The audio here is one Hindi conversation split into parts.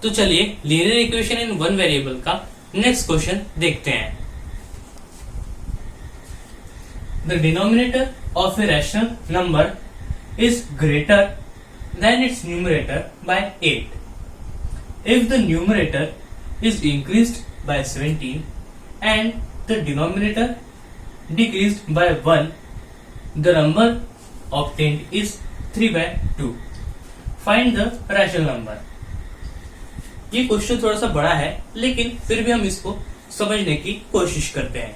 तो चलिए linear equation in one variable का नेक्स्ट क्वेश्चन देखते हैं। The denominator of a rational number is greater than it's numerator bye 8 if the numerator is increased by 17 and the denominator decreased by 1, the number obtained is 3 by 2. Find the rational number. ये क्वेश्चन थोड़ा सा बड़ा है लेकिन फिर भी हम इसको समझने की कोशिश करते हैं।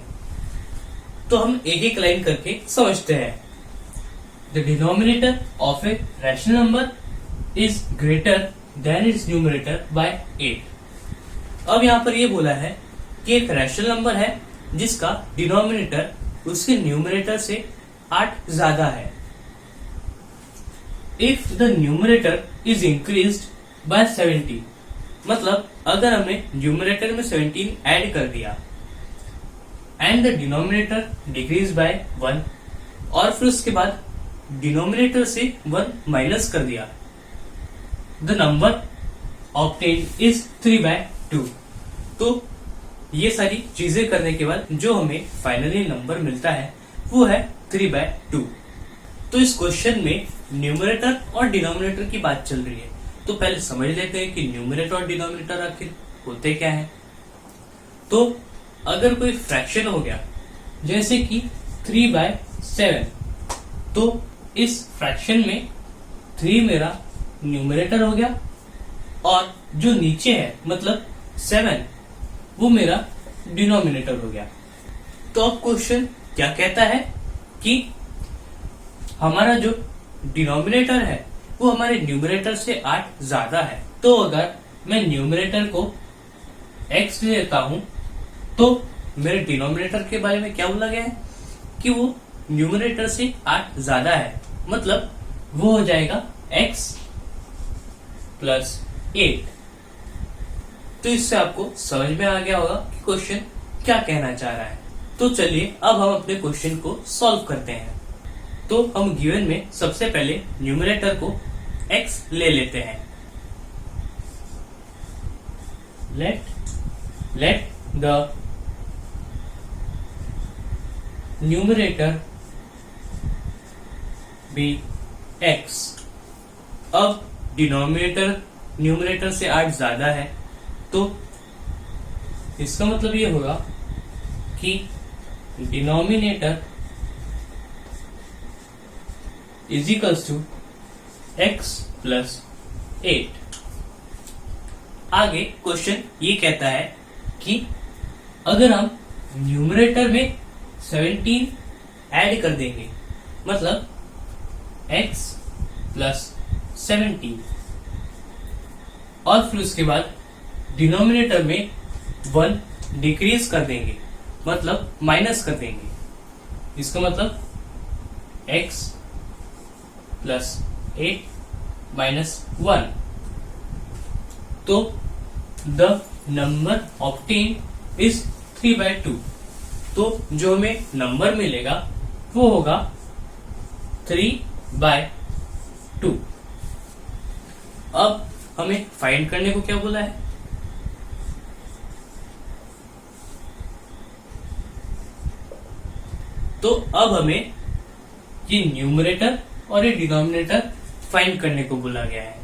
तो हम एक एक लाइन करके समझते हैं। The denominator of a rational number is greater than its numerator by 8. अब यहाँ पर ये बोला है कि एक रैशनल नंबर है जिसका डिनोमिनेटर उसके न्यूमरेटर से 8 ज्यादा है। If the numerator is increased by 70, मतलब अगर हमने न्यूमरेटर में 17 ऐड कर दिया and the denominator decrease by 1 और फिर उसके बाद डिनोमिनेटर से 1 माइनस कर दिया, the number obtained is 3 by 2। तो ये सारी चीजें करने के बाद जो हमें फाइनली नंबर मिलता है वो है 3 by 2। तो इस क्वेश्चन में न्यूमरेटर और डिनोमिनेटर की बात चल रही है, तो पहले समझ लेते हैं कि न्यूमरेटर और डिनोमिनेटर आखिर होते क्या है। तो अगर कोई फ्रैक्शन हो गया जैसे कि 3 by 7, तो इस फ्रैक्शन में 3 मेरा न्यूमरेटर हो गया और जो नीचे है मतलब 7 वो मेरा डिनोमिनेटर हो गया। तो अब क्वेश्चन क्या कहता है कि हमारा जो डिनोमिनेटर है वो हमारे न्यूमरेटर से 8 ज्यादा है। तो अगर मैं न्यूमरेटर को x लेता हूं तो मेरे डिनोमिनेटर के बारे में क्या बोला गया है कि वो न्यूमरेटर से 8 ज्यादा है, मतलब वो हो जाएगा x प्लस 8। तो इससे आपको समझ में आ गया होगा कि क्वेश्चन क्या कहना चाह रहा है। तो चलिए अब हम अपने क्वेश्चन को सॉल्व करते हैं। तो हम गिवन में सबसे पहले न्यूमरेटर को x ले लेते हैं। Let the numerator be x। अब डिनोमिनेटर न्यूमरेटर से 8 ज्यादा है तो इसका मतलब ये होगा कि denominator is equals to x plus 8। आगे क्वेश्चन ये कहता है कि अगर हम न्यूमरेटर में 17 ऐड कर देंगे, मतलब x प्लस 17 और फिर उसके बाद डिनोमिनेटर में 1 डिक्रीज कर देंगे, मतलब माइनस कर देंगे, इसका मतलब x प्लस 8 माइनस 1, तो the number obtain is 3 by 2। तो जो हमें नंबर मिलेगा वो होगा 3 by 2। अब हमें फाइंड करने को क्या बोला है, तो अब हमें ये न्यूमरेटर और ये डिनोमिनेटर फाइंड करने को बोला गया है,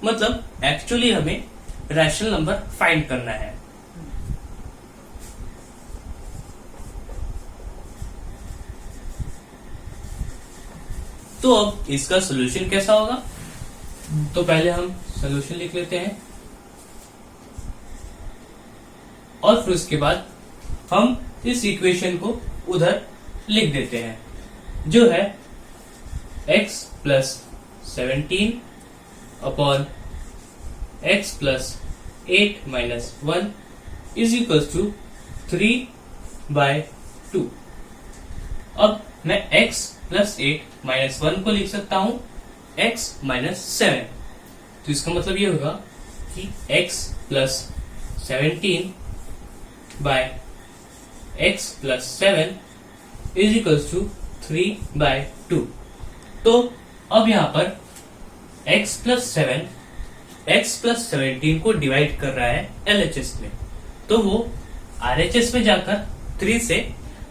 मतलब एक्चुअली हमें रैशनल नंबर फाइंड करना है। तो अब इसका सॉल्यूशन कैसा होगा, तो पहले हम सॉल्यूशन लिख लेते हैं और फिर उसके बाद हम इस इक्वेशन को उधर लिख देते हैं, जो है x plus 17 upon x plus 8 minus 1 is equal to 3 by 2। अब मैं x प्लस 8 माइनस 1 को लिख सकता हूं x माइनस 7, तो इसका मतलब ये होगा कि x plus 17 by x plus 7 is equals to 3 by 2। तो अब यहाँ पर x प्लस 7 x प्लस 17 को डिवाइड कर रहा है LHS में, तो वो RHS में जाकर 3 से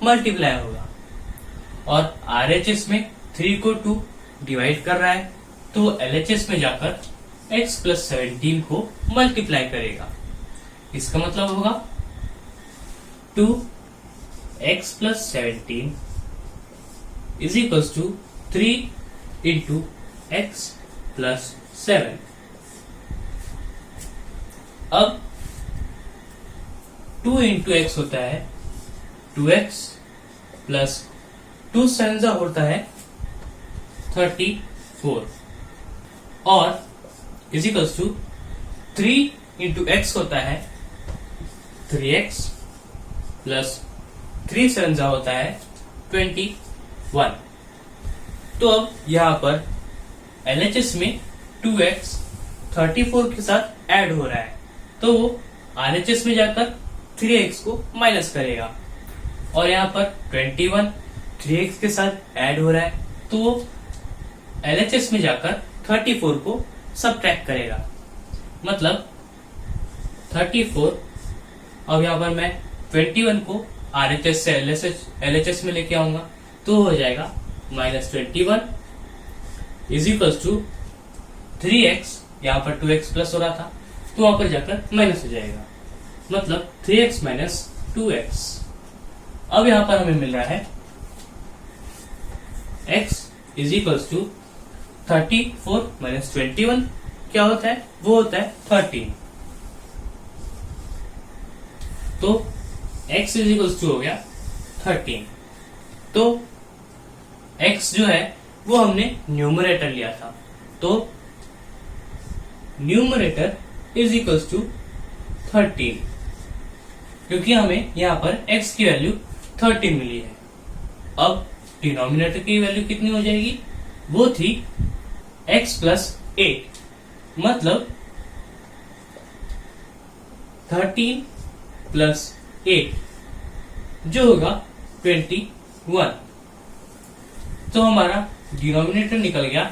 मल्टीप्लाई होगा, और RHS में 3 को 2 डिवाइड कर रहा है, तो LHS में जाकर x प्लस 17 को मल्टीप्लाई करेगा। इसका मतलब होगा 2x plus 17 is equals to 3 into x plus 7। अब 2 इंटू एक्स होता है 2x प्लस 2 7 होता है 34, और is equals to 3 into x होता है 3x प्लस 3 7 होता है 21। तो अब यहाँ पर LHS में 2x 34 के साथ ऐड हो रहा है, तो वो RHS में जाकर 3x को माइनस करेगा, और यहाँ पर 21 3x के साथ ऐड हो रहा है, तो वो LHS में जाकर 34 को सबट्रैक्ट करेगा। मतलब 34, अब यहाँ पर मैं 21 को RHS से LHS में लेके आऊंगा, तो हो जाएगा -21 इज इक्वल्स टू 3x, यहाँ पर 2x प्लस हो रहा था तो वहां पर जाकर माइनस हो जाएगा, मतलब 3x माइनस 2x। अब यहां पर हमें मिल रहा है x is equals to 34 minus 21 क्या होता है, वो होता है 13। तो x इज इक्वल्स टू हो गया 13। तो x जो है वो हमने न्यूमरेटर लिया था, तो न्यूमरेटर इज इक्वल्स टू 13, क्योंकि हमें यहाँ पर x की वैल्यू 13 मिली है। अब डिनोमिनेटर की वैल्यू कितनी हो जाएगी, वो थी x प्लस 8, मतलब 13 प्लस 8 जो होगा 21। तो हमारा डिनोमिनेटर निकल गया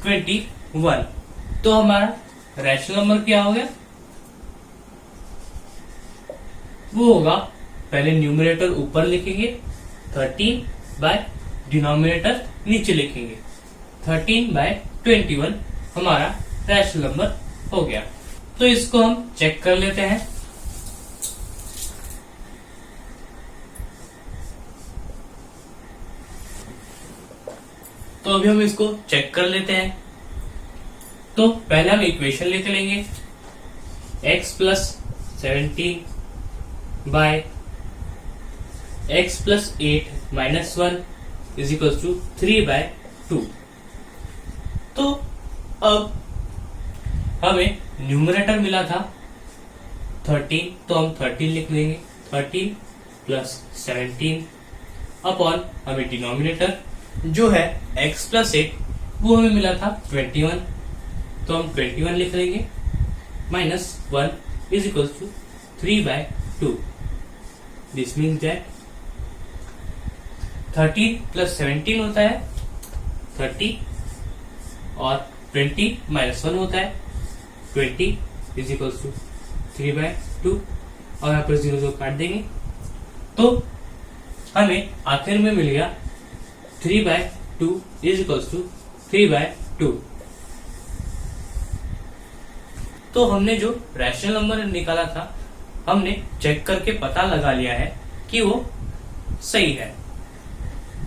21। तो हमारा रैशनल नंबर क्या हो गया, वो होगा, पहले न्यूमरेटर ऊपर लिखेंगे 13 बाय डिनोमिनेटर नीचे लिखेंगे 13 बाय 21, हमारा रैशनल नंबर हो गया। तो इसको हम चेक कर लेते हैं। तो अभी हम इसको चेक कर लेते हैं। तो पहले हम इक्वेशन लेके लेंगे x plus 17 by x plus 8 minus 1 is equal to 3 by 2। तो अब हमें न्यूमरेटर मिला था 13, तो हम 13 लिख लेंगे, 13 प्लस 17 अपॉन हमें डिनोमिनेटर जो है x प्लस 8 वो हमें मिला था 21, तो हम 21 लिख लेंगे, minus 1 is equal to 3 by 2। This means that 13 plus 17 होता है 30, और 20 माइनस 1 होता है 20 इज इक्वल टू 3 बाय 2, और यहाँ पर 0 काट देंगे, तो हमें आखिर में मिल गया 3 by 2 is equal to 3 by 2। तो हमने जो रैशनल नंबर निकाला था, हमने चेक करके पता लगा लिया है कि वो सही है।